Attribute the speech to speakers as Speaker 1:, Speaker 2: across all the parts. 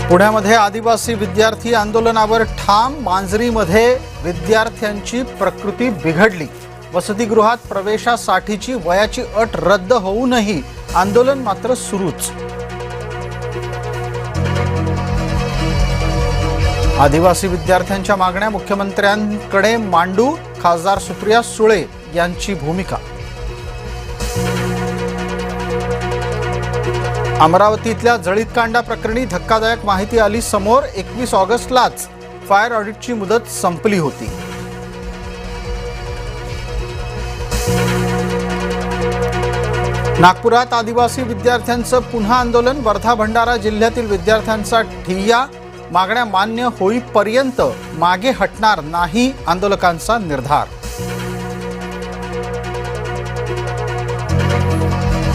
Speaker 1: पुण्यामध्ये आदिवासी विद्यार्थी आंदोलनावर ठाम। मांजरीमध्ये विद्यार्थ्यांची प्रकृती बिघडली। वसतिगृहात प्रवेशासाठीची वयाची अट रद्द होऊनही आंदोलन मात्र सुरूच। आदिवासी विद्यार्थ्यांच्या मागण्या मुख्यमंत्र्यांकडे मांडू, खासदार सुप्रिया सुळे यांची भूमिका। अमरावतीतल्या जळीतकांडा प्रकरणी धक्कादायक माहिती आली समोर। 21 ऑगस्टलाच फायर ऑडिटची मुदत संपली होती। नागपुरात आदिवासी विद्यार्थ्यांचं पुन्हा आंदोलन। वर्धा भंडारा जिल्ह्यातील विद्यार्थ्यांचा ठिय्या। मागण्या मान्य होईपर्यंत मागे हटणार नाही, आंदोलकांचा निर्धार।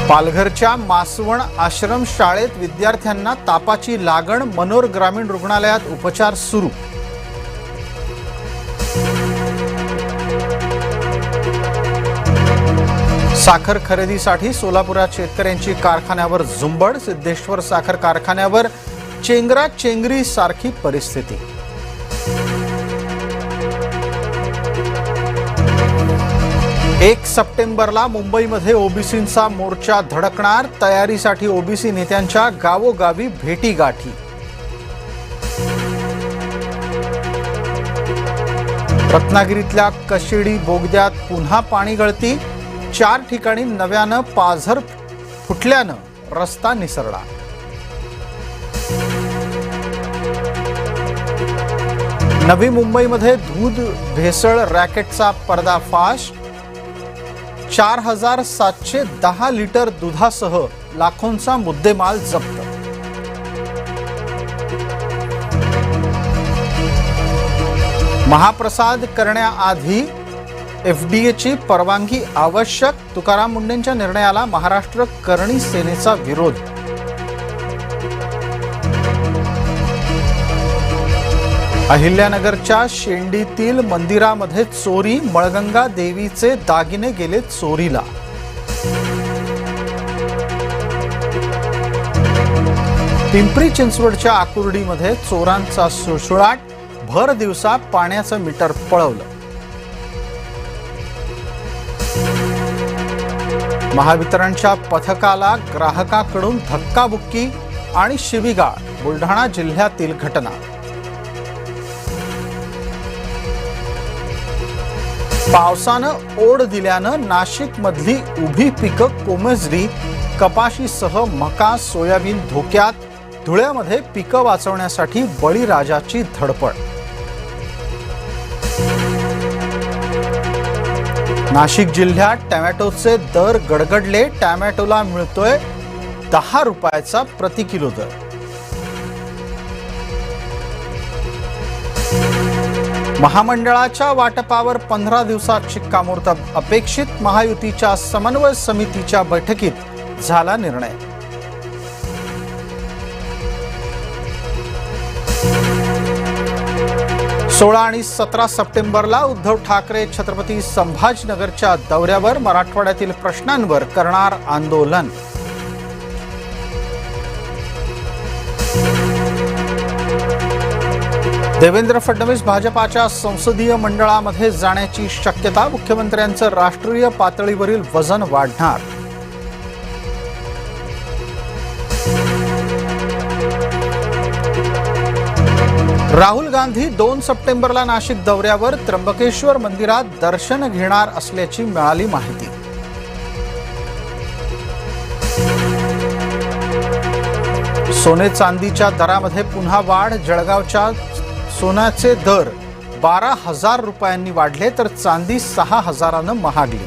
Speaker 1: पालघरच्या मासवण आश्रम शाळेत विद्यार्थ्यांना तापाची लागण। मनोर ग्रामीण रुग्णालयात उपचार सुरू। साखर खरेदीसाठी सोलापुरात शेतकऱ्यांची कारखान्यावर झुंबड। सिद्धेश्वर साखर कारखान्यावर चेंगराचेंगरी सारखी परिस्थिती। 1 सप्टेंबरला मुंबईमध्ये ओबीसींचा मोर्चा धडकणार। तयारीसाठी ओबीसी नेत्यांच्या गावोगावी भेटीगाठी। रत्नागिरीतल्या कशिडी बोगद्यात पुन्हा पाणी गळती। 4 ठिकाणी नव्यानं पाझर फुटल्यानं रस्ता निसरला। नवी मुंबईमध्ये दूध भेसळ रॅकेटचा पर्दाफाश। 4710 लिटर दुधासह लाखोंचा मुद्देमाल जप्त। महाप्रसाद करण्याआधी एफडीएची परवानगी आवश्यक। तुकाराम मुंडेंच्या निर्णयाला महाराष्ट्र करणी सेनेचा विरोध। अहिल्यानगरच्या शेंडीतील मंदिरामध्ये चोरी। मळगंगा देवीचे दागिने गेले चोरीला। पिंपरी चिंचवडच्या आकुर्डीमध्ये चोरांचा सुळसुळाट। भर दिवसा पाण्याचं मीटर पळवलं। महावितरणच्या पथकाला ग्राहकाकडून धक्काबुक्की आणि शिवीगाळ। बुलढाणा जिल्ह्यातील घटना। पावसानं ओढ दिल्यानं नाशिकमधली उभी पिकं कोमेजली। कपाशीसह मका, सोयाबीन धोक्यात। धुळ्यामध्ये पिकं वाचवण्यासाठी बळीराजाची धडपड। नाशिक जिल्ह्यात टोमॅटोचे दर गडगडले। टोमॅटोला मिळतोय 10 रुपयाचा प्रति किलो दर। महामंडळाच्या वाटपावर 15 दिवसात शिक्कामोर्तब अपेक्षित। महायुतीच्या समन्वय समितीच्या बैठकीत झाला निर्णय। सोळा आणि 17 सप्टेंबरला उद्धव ठाकरे छत्रपती संभाजीनगरच्या दौऱ्यावर। मराठवाड्यातील प्रश्नांवर करणार आंदोलन। देवेंद्र फडणवीस भाजपाच्या संसदीय मंडळामध्ये जाण्याची शक्यता। मुख्यमंत्र्यांचं राष्ट्रीय पातळीवरील वजन वाढणार। राहुल गांधी 2 सप्टेंबरला नाशिक दौऱ्यावर। त्र्यंबकेश्वर मंदिरात दर्शन घेणार असल्याची मिळाली माहिती। सोने चांदीच्या दरामध्ये पुन्हा वाढ। जळगावच्या सोन्याचे दर 12,000 रुपयांनी वाढले तर चांदी 6,000नं महागली।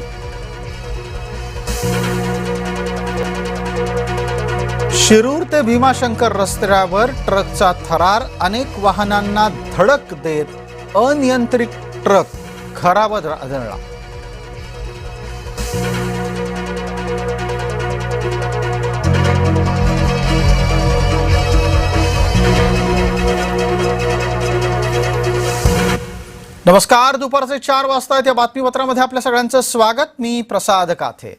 Speaker 1: शिरूर ते भीमाशंकर रस्त्यावर ट्रकचा थरार। अनेक वाहनांना धडक देत अनियंत्रित ट्रक खराबत आदळला। नमस्कार, दुपारचे 4 वाजता या बातमीपत्रामध्ये आपल्या सगळ्यांचं स्वागत। मी प्रसाद काथे।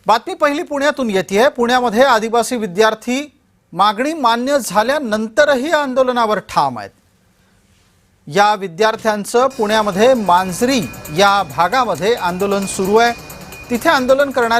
Speaker 1: बातमी पहिली पुण्यातून येते। पुण्यामध्ये आदिवासी विद्यार्थी मागणी मान्य झाल्यानंतरही आंदोलनावर ठाम आहेत। या विद्यार्थ्यांचं पुण्यामध्ये मांजरी या भागामध्ये आंदोलन सुरू आहे। तिथे आंदोलन करणाऱ्या